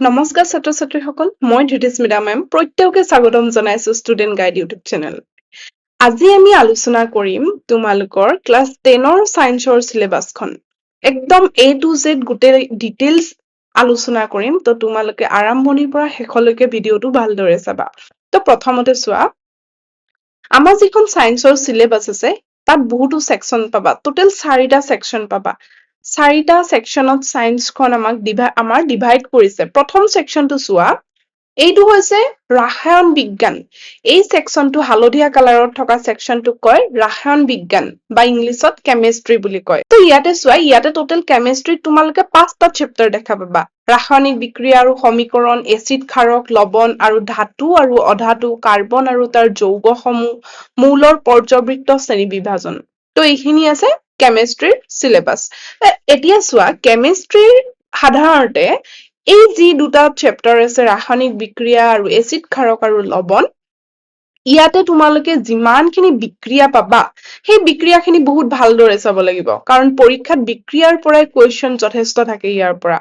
নমস্কাৰ ছাত্ৰ ছাত্ৰীসকল মই ধৃতিস্মিতা মেম প্ৰত্যেককে স্বাগতম জনাইছো ষ্টুডেণ্ট গাইড ইউটিউব চেনেল আজি আমি আলোচনা কৰিম তোমালোকৰ ক্লাছ 10ৰ সায়েন্সৰ সিলেবাসখন একদম A to Z গোটেই ডিটেইলছ আলোচনা কৰিম তো তোমালোকে আৰম্ভণিৰ পৰা শেষলৈকে ভিডিওটো ভালদৰে চাবা তো প্ৰথমতে চোৱা আমাৰ যিখন সায়েন্সৰ সিলেবাস আছে তাত বহুতো সেকশন পাবা টোটাল 4টা সেকশন পাবা 4টা সেকশনত সায়েন্সখন আমাৰ ডিভাইড কৰিছে প্ৰথম সেকশনটো চোৱা এইটো হৈছে ৰাসায়ন বিজ্ঞান এই সেকশনটো হালধীয়া কালাৰত থকা সেকশনটো কয় ৰাসায়ন বিজ্ঞান বা ইংলিছত কেমিষ্ট্ৰি বুলি কয় তো ইয়াতে চোৱা ইয়াতে টোটাল কেমিষ্ট্ৰিত তোমালোকে 5টা চেপ্টাৰ দেখা পাবা ৰাসায়নিক বিক্ৰিয়া আৰু সমীকৰণ এচিড ক্ষাৰক লৱণ আৰু ধাতু আৰু অধাতু কাৰ্বন আৰু তাৰ যৌগসমূহ মৌলৰ পৰ্যবৃত্ত শ্ৰেণী বিভাজন তো এইখিনি আছে কেমিষ্ট্ৰিৰ সিলেবাস এতিয়া চোৱা কেমিষ্ট্ৰিৰ সাধাৰণতে এই যি দুটা চেপ্টাৰ আছে ৰাসায়নিক বিক্ৰিয়া আৰু এচিড ক্ষাৰক আৰু লৱণ ইয়াতে তোমালোকে যিমানখিনি বিক্ৰিয়া পাবা সেই বিক্ৰিয়াখিনি বহুত ভালদৰে চাব লাগিব কাৰণ পৰীক্ষাত বিক্ৰিয়াৰ পৰাই কোৱেশ্চন যথেষ্ট থাকে ইয়াৰ পৰা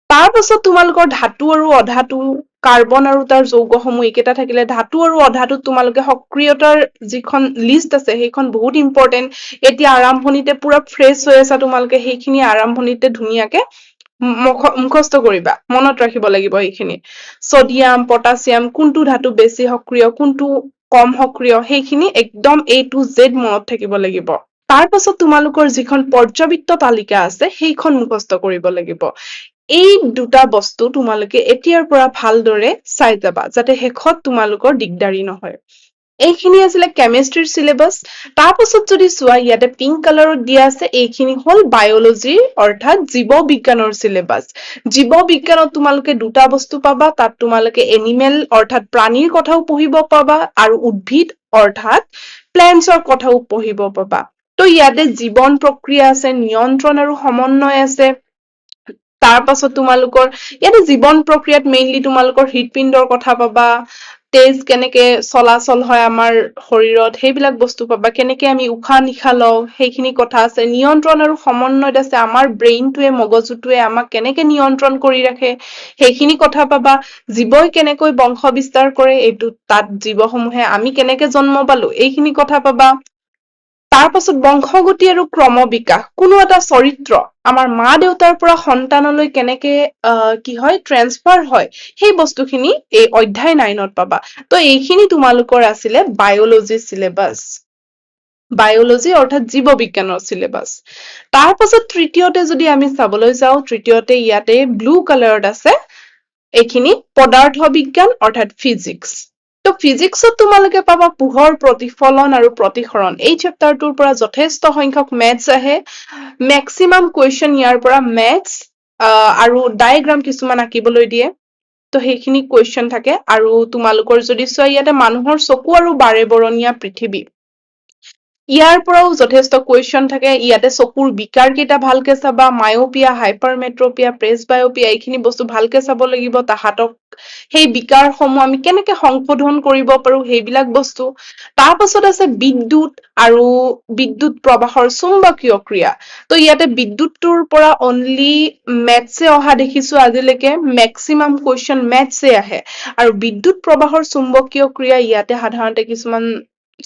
তাৰ পাছত তোমালোকৰ ধাতু আৰু অধাতু কাৰ্বন আৰু তাৰ যৌগসমূহ এইকেইটা থাকিলে ধাতু আৰু অধাতুত তোমালোকে সক্ৰিয়তাৰ যিখন লিষ্ট আছে সেইখন বহুত ইম্পৰ্টেন্ট এতিয়া আৰম্ভণিতে পুৰা ফ্ৰেছ হৈ আছে তোমালোকে সেইখিনি আৰম্ভণিতে ধুনীয়াকে মুখস্থ কৰিবা মনত ৰাখিব লাগিব এইখিনি সোডিয়াম পটাছিয়াম কোনটো ধাতু বেছি সক্ৰিয় কোনটো কম সক্ৰিয় সেইখিনি একদম A to Z মনত থাকিব লাগিব তাৰ পাছত তোমালোকৰ যিখন পৰ্যবৃত্ত তালিকা আছে সেইখন মুখস্থ কৰিব লাগিব এই দুটা বস্তু তোমালোকে এতিয়াৰ পৰা ভালদৰে চাই যাবা যাতে শেষত তোমালোকৰ দিগদাৰি নহয় এইখিনি আছিলে কেমিষ্ট্ৰিৰ সিলেবাস তাৰ পাছত যদি চোৱা ইয়াতে পিংক কালাৰত দিয়া আছে এইখিনি হল বায়োলজি অৰ্থাৎ জীৱ বিজ্ঞানৰ সিলেবাস জীৱ বিজ্ঞানত তোমালোকে দুটা বস্তু পাবা তাত তোমালোকে এনিমেল অৰ্থাৎ প্ৰাণীৰ কথাও পঢ়িব পাবা আৰু উদ্ভিদ অৰ্থাৎ প্লেন্টছৰ কথাও পঢ়িব পাবা তো ইয়াতে জীৱন প্ৰক্ৰিয়া আছে নিয়ন্ত্ৰণ আৰু সমন্বয় আছে তাৰ পাছত তোমালোকৰ ইয়াতে জীৱন প্ৰক্ৰিয়াত মেইনলি তোমালোকৰ হৃদপিণ্ডৰ কথা পাবা তেজ কেনেকে চলাচল হয় আমাৰ শৰীৰত সেইবিলাক বস্তু পাবা কেনেকে আমি উশাহ নিশাহ লওঁ সেইখিনি কথা আছে নিয়ন্ত্ৰণ আৰু সমন্বয়ত আছে আমাৰ ব্ৰেইনটোৱে মগজুটোৱে আমাক কেনেকে নিয়ন্ত্ৰণ কৰি ৰাখে সেইখিনি কথা পাবা জীৱই কেনেকৈ বংশ বিস্তাৰ কৰে এইটো তাত জীৱসমূহে আমি কেনেকে জন্ম পালো এইখিনি কথা পাবা তাৰ পাছত বংশগতি আৰু ক্ৰম বিকাশ কোনো এটা চৰিত্ৰ আমাৰ মা দেউতাৰ পৰা সন্তানলৈ কেনেকে কি হয় ট্ৰান্সফাৰ হয় সেই বস্তুখিনি এই অধ্যায় 9ত পাবা তো এইখিনি তোমালোকৰ আছিলে বায়োলজি সিলেবাস বায়োলজি অৰ্থাৎ জীৱ বিজ্ঞানৰ সিলেবাস তাৰ পাছত তৃতীয়তে যদি আমি চাবলৈ যাওঁ তৃতীয়তে ইয়াতে ব্লু কালাৰত আছে এইখিনি পদাৰ্থ বিজ্ঞান অৰ্থাৎ ফিজিক্স তো ফিজিক্সত তোমালোকে পাবা পোহৰ প্ৰতিফলন আৰু প্ৰতিসৰণ এই চেপ্টাৰটোৰ পৰা যথেষ্ট সংখ্যক মেথছ আহে মেক্সিমাম কুৱেশ্যন ইয়াৰ পৰা মেথছ আৰু ডায়াগ্ৰাম কিছুমান আঁকিবলৈ দিয়ে তো সেইখিনি কুৱেশ্যন থাকে আৰু তোমালোকৰ যদি চোৱা ইয়াতে মানুহৰ চকু আৰু বাৰে বৰণীয়া পৃথিৱী ইয়াৰ পৰাও যথেষ্ট কুৱেশ্যন থাকে ইয়াতে চকুৰ বিকাৰ কেইটা ভালকে চাবা মায়োপিয়া হাইপাৰমেট্ৰপিয়া প্ৰেছবায়োপিয়া এইখিনি বস্তু ভালকে চাব লাগিব তাহাঁতক সেই বিকাৰসমূহ আমি কেনেকে সংশোধন কৰিব পাৰো সেইবিলাক বস্তু তাৰ পাছত আছে বিদ্যুৎ আৰু বিদ্যুৎ প্ৰবাহৰ চুম্বকীয় ক্ৰিয়া তো ইয়াতে বিদ্যুৎটোৰ পৰা অনলি মেথছে অহা দেখিছো আজিলৈকে মেক্সিমাম কুৱেশ্যন মেথছে আহে আৰু বিদ্যুৎ প্ৰবাহৰ চুম্বকীয় ক্ৰিয়া ইয়াতে সাধাৰণতে কিছুমান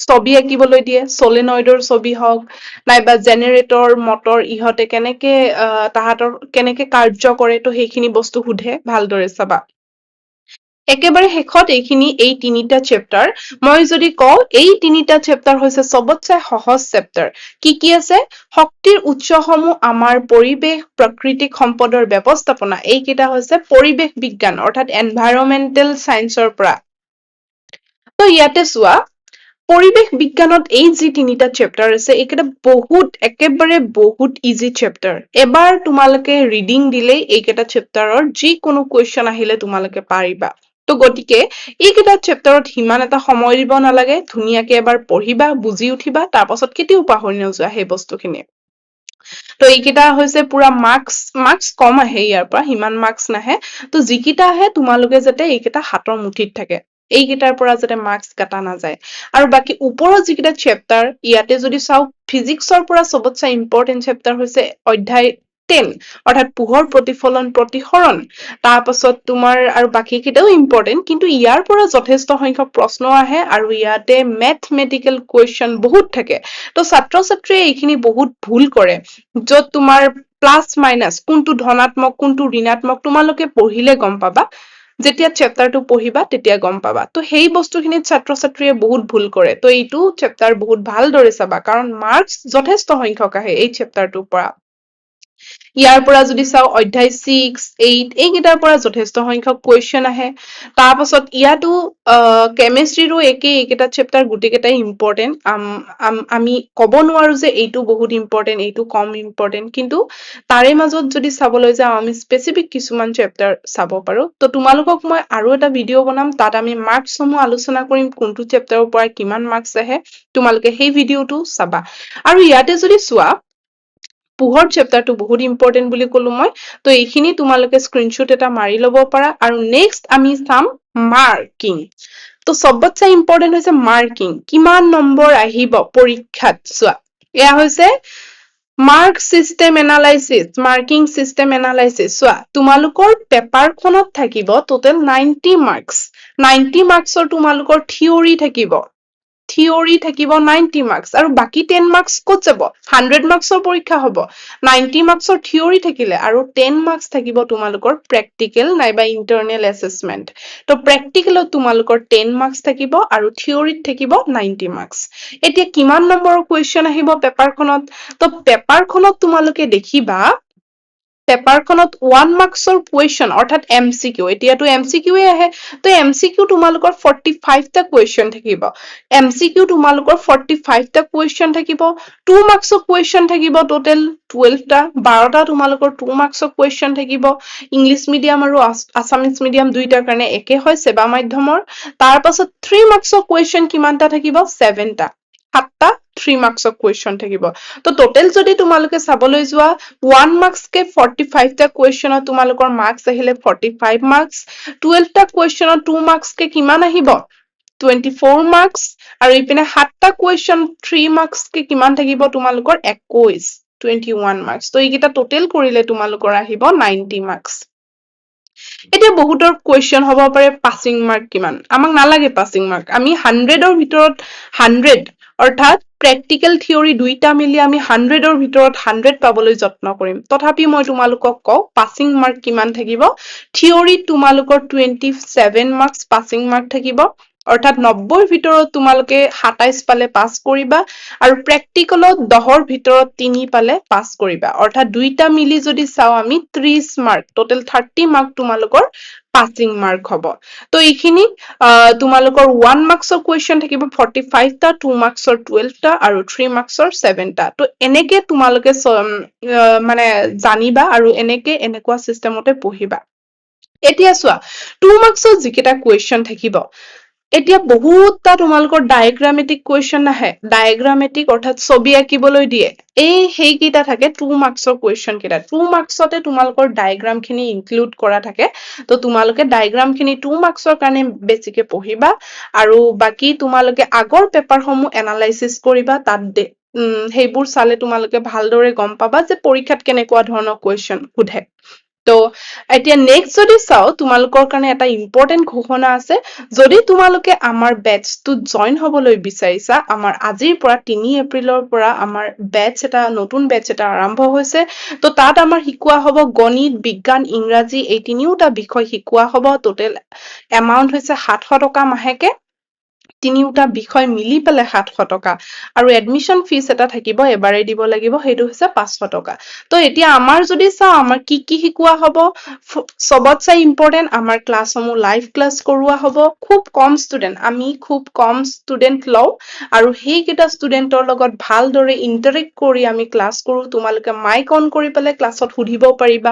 ছবি আঁকিবলৈ দিয়ে সলিনয়েডৰ ছবি হওক নাইবা জেনেৰেটৰ মটৰ ইহঁতে কেনেকে তাহাঁতৰ কেনেকে কাৰ্য কৰে তো সেইখিনি বস্তু সোধে ভালদৰে চাবা একেবাৰে শেষত এইখিনি এই তিনিটা চেপ্টাৰ মই যদি কওঁ এই তিনিটা চেপ্টাৰ হৈছে সবতছে সহজ চেপ্টাৰ কি আছে শক্তিৰ উৎসসমূহ আমাৰ পৰিৱেশ প্ৰাকৃতিক সম্পদৰ ব্যৱস্থাপনা এইকেইটা হৈছে পৰিৱেশ বিজ্ঞান অৰ্থাৎ এনভাইৰনমেন্টেল সায়েন্সৰ পৰা তো ইয়াতে চোৱা পৰিৱেশ বিজ্ঞানত এই যি তিনিটা চেপ্টাৰ আছে এইকেইটা একেবাৰে বহুত ইজি চেপ্টাৰ এবাৰ তোমালোকে ৰিডিং দিলেই এইকেইটা চেপ্টাৰৰ যিকোনো কুৱেশ্যন আহিলে তোমালোকে পাৰিবা তো গতিকে এইকেইটা চেপ্টাৰত সিমান এটা সময় দিব নালাগে ধুনীয়াকে এবাৰ পঢ়িবা বুজি উঠিবা তাৰ পাছত কেতিয়াও পাহৰি নোযোৱা সেই বস্তুখিনি তো এইকেইটা হৈছে পুৰা মাৰ্কস কম আহে ইয়াৰ পৰা সিমান মাৰ্কস নাহে তো যিকেইটা আহে তোমালোকে যাতে এইকেইটা হাতৰ মুঠিত থাকে এইকেইটাৰ পৰা যাতে মাৰ্কস কাটা নাযায় আৰু বাকি ওপৰত যিকেইটা চেপ্টাৰ ইয়াতে যদি চাও ফিজিক্সৰ পৰা সবতছে ইম্পৰ্টেন্ট চেপ্টাৰ হৈছে অধ্যায় 10 অৰ্থাৎ পোহৰ প্ৰতিফলন প্ৰতিসৰণ তাৰপাছত তোমাৰ আৰু বাকি কেইটাও ইম্পৰ্টেন্ট কিন্তু ইয়াৰ পৰা যথেষ্ট সংখ্যক প্ৰশ্ন আহে আৰু ইয়াতে মেথমেটিকেল কুৱেশ্যন বহুত থাকে তো ছাত্ৰ ছাত্ৰীয়ে এইখিনি বহুত ভুল কৰে য'ত তোমাৰ প্লাস মাইনাস কোনটো ধনাত্মক কোনটো ঋণাত্মক তোমালোকে পঢ়িলে গম পাবা যেতিয়া চেপ্টাৰটো পঢ়িবা তেতিয়া গম পাবা তো সেই বস্তুখিনিত ছাত্ৰ ছাত্ৰীয়ে বহুত ভুল কৰে তো এইটো চেপ্টাৰ বহুত ভালদৰে চাবা কাৰণ মাৰ্কস যথেষ্ট সংখ্যক আহে এই চেপ্টাৰটোৰ পৰা ইয়াৰ পৰা যদি চাও অধ্যায় 6 8 এইকেইটাৰ পৰা যথেষ্ট সংখ্যক কুৱেশ্যন আহে তাৰপাছত ইয়াতো কেমিষ্ট্ৰিৰো একেই এইকেইটা চেপ্টাৰ গোটেইকেইটাই ইম্পৰ্টেন্ট আমি ক'ব নোৱাৰো যে এইটো বহুত ইম্পৰ্টেন্ট এইটো কম ইম্পৰ্টেন্ট কিন্তু তাৰে মাজত যদি চাবলৈ যাওঁ আমি স্পেচিফিক কিছুমান চেপ্টাৰ চাব পাৰো তো তোমালোকক মই আৰু এটা ভিডিঅ' বনাম তাত আমি মাৰ্কছসমূহ আলোচনা কৰিম কোনটো চেপ্টাৰৰ পৰা কিমান মাৰ্কছ আহে তোমালোকে সেই ভিডিঅ'টো চাবা আৰু ইয়াতে যদি চোৱা পোহৰ চেপ্টাৰটো বহুত ইম্পৰ্টেন্ট বুলি ক'লো মই তো এইখিনি তোমালোকে স্ক্ৰীনশ্বট এটা মাৰি ল'ব পাৰা আৰু নেক্সট আমি চাম মাৰ্কিং তো সবতছে ইম্পৰ্টেন্ট হৈছে মাৰ্কিং কিমান নম্বৰ আহিব পৰীক্ষাত চোৱা এয়া হৈছে mark system analysis marking system analysis চোৱা তোমালোকৰ পেপাৰখনত থাকিব টোটেল 90 মাৰ্কস 90 মাৰ্কসৰ তোমালোকৰ থিওৰি থাকিব 90 মাৰ্কস আৰু বাকি 10 মাৰ্কস ক'ত যাব 100 মাৰ্কসৰ পৰীক্ষা হ'ব 90 মাৰ্কসৰ থিওৰি থাকিলে আৰু 10 মাৰ্কস থাকিব তোমালোকৰ প্ৰেক্টিকেল নাইবা ইন্টাৰনেল এছেছমেন্ট তো প্ৰেক্টিকেলত তোমালোকৰ 10 মাৰ্কস থাকিব আৰু থিওৰিত থাকিব 90 মাৰ্কস এতিয়া কিমান নম্বৰৰ কুৱেশ্যন আহিব পেপাৰখনত তো পেপাৰখনত তোমালোকে দেখিবা পেপাৰখনত 1 মাৰ্কসৰ কুৱেশ্যন অৰ্থাৎ এমসিকিউ এতিয়াতো এমসিকিউৱে আহে তো এমসিকিউ তোমালোকৰ 45 টা কুৱেশ্যন থাকিব এমসিকিউ তোমালোকৰ 45 টা কুৱেশ্যন থাকিব 2 মাৰ্কসৰ কুৱেশ্যন থাকিব টোটেল 12 টা 12 টা তোমালোকৰ 2 মাৰ্কসৰ কুৱেশ্যন থাকিব ইংলিছ মিডিয়াম আৰু আছামিজ মিডিয়াম দুইটাৰ কাৰণে একে হয় সেৱা মাধ্যমৰ তাৰ পাছত 3 মাৰ্কসৰ কুৱেশ্যন কিমানটা থাকিব 7 টা 7টা 3 মাৰ্কসৰ কুৱেশ্যন থাকিব তো টোটেল যদি তোমালোকে চাবলৈ যোৱা 1 মাৰ্কস কে 45 টা কুৱেশ্যনত তোমালোকৰ মাৰ্কস আহিলে 45 মাৰ্কস 12 টা কুৱেশ্যনত 2 মাৰ্কস কে কিমান আহিব 24 মাৰ্কস আৰু ইপিনে 7টা কুৱেশ্যন 3 মাৰ্কস কে কিমান থাকিব তোমালোকৰ 21 21 মাৰ্কস তো এইকেইটা টোটেল কৰিলে তোমালোকৰ আহিব 90 মাৰ্কস এতিয়া বহুতৰ কুৱেশ্যন হ'ব পাৰে পাছিং মাৰ্ক কিমান আমাক নালাগে পাছিং মাৰ্ক আমি 100ৰ ভিতৰত 100 অৰ্থাৎ প্ৰেক্টিকেল থিওৰি দুইটা মিলি আমি 100ৰ ভিতৰত 100 পাবলৈ যত্ন কৰিম তথাপি মই তোমালোকক কওঁ পাছিং মাৰ্ক কিমান থাকিব থিওৰিত তোমালোকৰ 27 মাৰ্কস পাছিং মাৰ্ক থাকিব অৰ্থাৎ 90ৰ ভিতৰত তোমালোকে 27 পালে পাছ কৰিবা আৰু প্ৰেক্টিকেলত 10ৰ ভিতৰত 3 পালে পাছ কৰিবা অৰ্থাৎ দুইটা মিলি যদি চাও আমি 30 মাৰ্ক টোটেল 30 মাৰ্ক তোমালোকৰ পাছিং মাৰ্ক হ'ব তো এইখিনি তোমালোকৰ 1 মাৰ্কসৰ কুৱেশ্যন থাকিব 45 টা 2 মাৰ্কসৰ 12 টা আৰু 3 মাৰ্কসৰ 7 টা তো এনেকে তোমালোকে মানে জানিবা আৰু এনেকুৱা সিস্টেমতে পঢ়িবা এতিয়া চোৱা 2 মাৰ্কসৰ যিকেইটা কুৱেশ্যন থাকিব এতিয়া বহুতটা তোমালোকৰ ডায়াগ্ৰামেটিক কুৱেশ্যন আহে ডায়াগ্ৰামেটিক অৰ্থাৎ ছবি আঁকিবলৈ দিয়ে সেইকেইটা থাকে 2 মাৰ্কসৰ কুৱেশ্যন কেইটা 2 মাৰ্কসতে তোমালোকৰ ডায়াগ্ৰাম খিনি ইনক্লুড কৰা থাকে তো তোমালোকে ডায়াগ্ৰাম খিনি 2 মাৰ্কসৰ কাৰণে বেছিকে পঢ়িবা আৰু বাকি তোমালোকে আগৰ পেপাৰসমূহ এনালাইসিস কৰিবা তাত সেইবোৰ চালে তোমালোকে ভালদৰে গম পাবা যে পৰীক্ষাত কেনেকুৱা ধৰণৰ কুৱেশ্যন সোধে তো এতিয়া নেক্সট যদি চাও তোমালোকৰ কাৰণে এটা ইম্পৰ্টেন্ট ঘোষণা আছে যদি তোমালোকে আমাৰ বেটছটোত জয়েন হ'বলৈ বিচাৰিছা আমাৰ আজিৰ পৰা 3 এপ্ৰিলৰ পৰা আমাৰ নতুন বেটছ এটা আৰম্ভ হৈছে তো তাত আমাৰ শিকোৱা হ'ব গণিত বিজ্ঞান ইংৰাজী এই তিনিওটা বিষয় শিকোৱা হ'ব টোটেল এমাউন্ট হৈছে 700 টকা মাহেকে তিনিওটা বিষয় মিলি পেলে 700 টকা আৰু এডমিশন ফিস এটা থাকিব এবাৰে দিব লাগিব সেইটো হৈছে 500 টকা তো এতিয়া আমাৰ যদি চাও আমাৰ কি শিকোৱা হ'ব সবতছে ইম্পৰ্টেন্ট আমাৰ ক্লাছসমূহ লাইভ ক্লাছ কৰোৱা হ'ব খুব কম ষ্টুডেন্ট আমি খুব কম ষ্টুডেন্ট লও আৰু সেইকেইটা ষ্টুডেন্টৰ লগত ভালদৰে ইন্টাৰেক্ট কৰি আমি ক্লাছ কৰো তোমালোকে মাইক অন কৰি পেলে ক্লাছত সুধিব পাৰিবা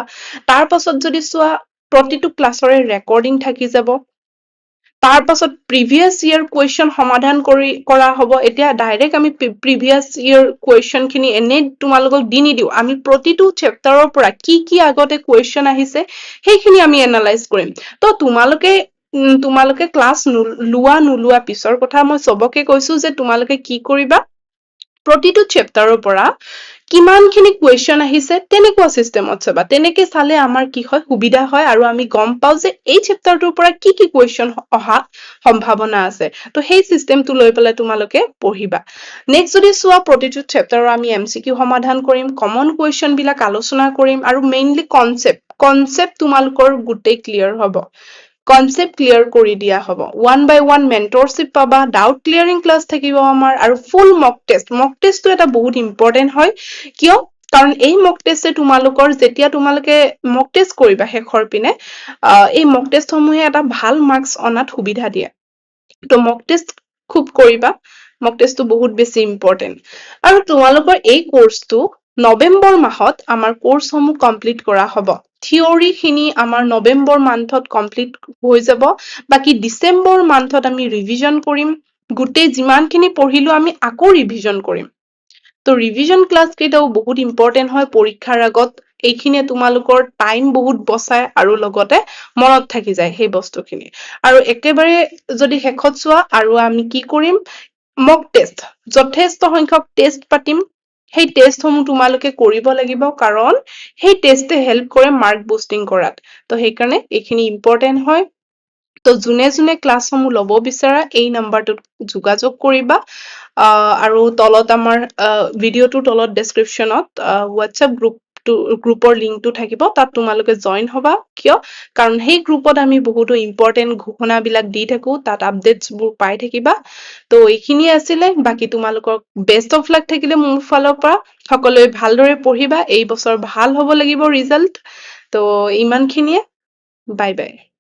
তাৰ পাছত যদি চোৱা প্ৰতিটো ক্লাছৰে ৰেকৰ্ডিং থাকি যাব তাৰ পাছত প্ৰিভিয়াস ইয়াৰ কুৱেশ্যন সমাধান কৰা হ'ব এতিয়া ডাইৰেক্ট আমি প্ৰিভিয়াস ইয়াৰ কুৱেশ্যন খিনি এনে তোমালোকক দি নিদিও আমি প্ৰতিটো চেপ্টাৰৰ পৰা কি আগতে কুৱেশ্যন আহিছে সেইখিনি আমি এনালাইজ কৰিম তো তোমালোকে ক্লাছ নোলোৱা পিছৰ কথা মই সবকে কৈছো যে তোমালোকে কি কৰিবা প্ৰতিটো চেপ্টাৰৰ পৰা কিমানখিনি কুৱেশ্যন আহিছে তেনেকুৱা চিষ্টেমত চাবা। তেনেকে চালে আমাৰ কি হয় সুবিধা হয় আৰু আমি গম পাওঁ যে এই চেপ্টাৰটোৰ পৰা কি কুৱেশ্যন অহা সম্ভাৱনা আছে। তো সেই চিষ্টেমটো লৈ পেলাই তোমালোকে পঢ়িবা। নেক্সট যদি চোৱা প্ৰতিটো চেপ্টাৰৰ আমি MCQ সমাধান কৰিম, কমন কুৱেশ্যন বিলাক আলোচনা কৰিম আৰু মেইনলি কনচেপ্ট তোমালোকৰ গোটেই ক্লিয়াৰ হ'ব। কনচেপ্ট ক্লিয়াৰ কৰি দিয়া হ'ব। 1 by 1 মেন্টৰশ্বিপ পাবা, ডাউট ক্লিয়াৰিং ক্লাছ থাকিব আমাৰ আৰু ফুল মক টেষ্ট। মক টেষ্টটো এটা বহুত ইম্পৰ্টেণ্ট হয়। কিয়? কাৰণ এই মক টেষ্টে তোমালোকৰ যেতিয়া তোমালোকে মক টেষ্ট কৰিবা শেষৰ পিনে এই মক টেষ্টসমূহে এটা ভাল মাৰ্কছ অনাত সুবিধা দিয়ে। তো মক টেষ্ট খুব কৰিবা। মক টেষ্টটো বহুত বেছি ইম্পৰ্টেণ্ট। আৰু তোমালোকৰ এই কোৰ্চটো নৱেম্বৰ মাহত আমাৰ কোৰ্চসমূহ কমপ্লিট কৰা হ'ব। থিয়ৰী খিনি আমাৰ নৱেম্বৰ মান্থত কমপ্লিট হৈ যাব। বাকী ডিচেম্বৰ মান্থত আমি ৰিভিজন কৰিম। গোটেই যিমানখিনি পঢ়িলো আমি আকৌ ৰিভিজন কৰিম। তো ৰিভিজন ক্লাছ কেইটাও বহুত ইম্পৰ্টেণ্ট হয় পৰীক্ষাৰ আগত। এইখিনিয়ে তোমালোকৰ টাইম বহুত বচায় আৰু লগতে মনত থাকি যায় সেই বস্তুখিনি। আৰু একেবাৰে যদি শেষত চোৱা আৰু আমি কি কৰিম মক টেষ্ট, যথেষ্ট সংখ্যক টেষ্ট পাতিম। সেই টেষ্টসমূহ তোমালোকে কৰিব লাগিব কাৰণ সেই টেষ্টে হেল্প কৰে মাৰ্ক বুষ্টিং কৰাত। তো সেইকাৰণে এইখিনি ইম্পৰ্টেণ্ট হয়। তো যোনে যোনে ক্লাছসমূহ ল'ব বিচাৰা এই নাম্বাৰটোত যোগাযোগ কৰিবা। আৰু তলত আমাৰ ভিডিঅ'টোৰ তলত ডেছক্ৰিপশ্যনত হোৱাটছএপ গ্ৰুপৰ লিংকটো থাকিব। তাত তোমালোকে জইন হ'বা। কিয়? কাৰণ সেই গ্ৰুপত আমি বহুতো ইম্পৰ্টেণ্ট ঘোষণাবিলাক দি থাকো। তাত আপডেটছবোৰ পাই থাকিবা। তো এইখিনিয়ে আছিলে। বাকী তোমালোকক বেষ্ট অফ লাক থাকিলে মোৰ ফালৰ পৰা। সকলোৱে ভালদৰে পঢ়িবা। এই বছৰ ভাল হ'ব লাগিব ৰিজাল্ট। তো ইমানখিনিয়ে। Bye bye.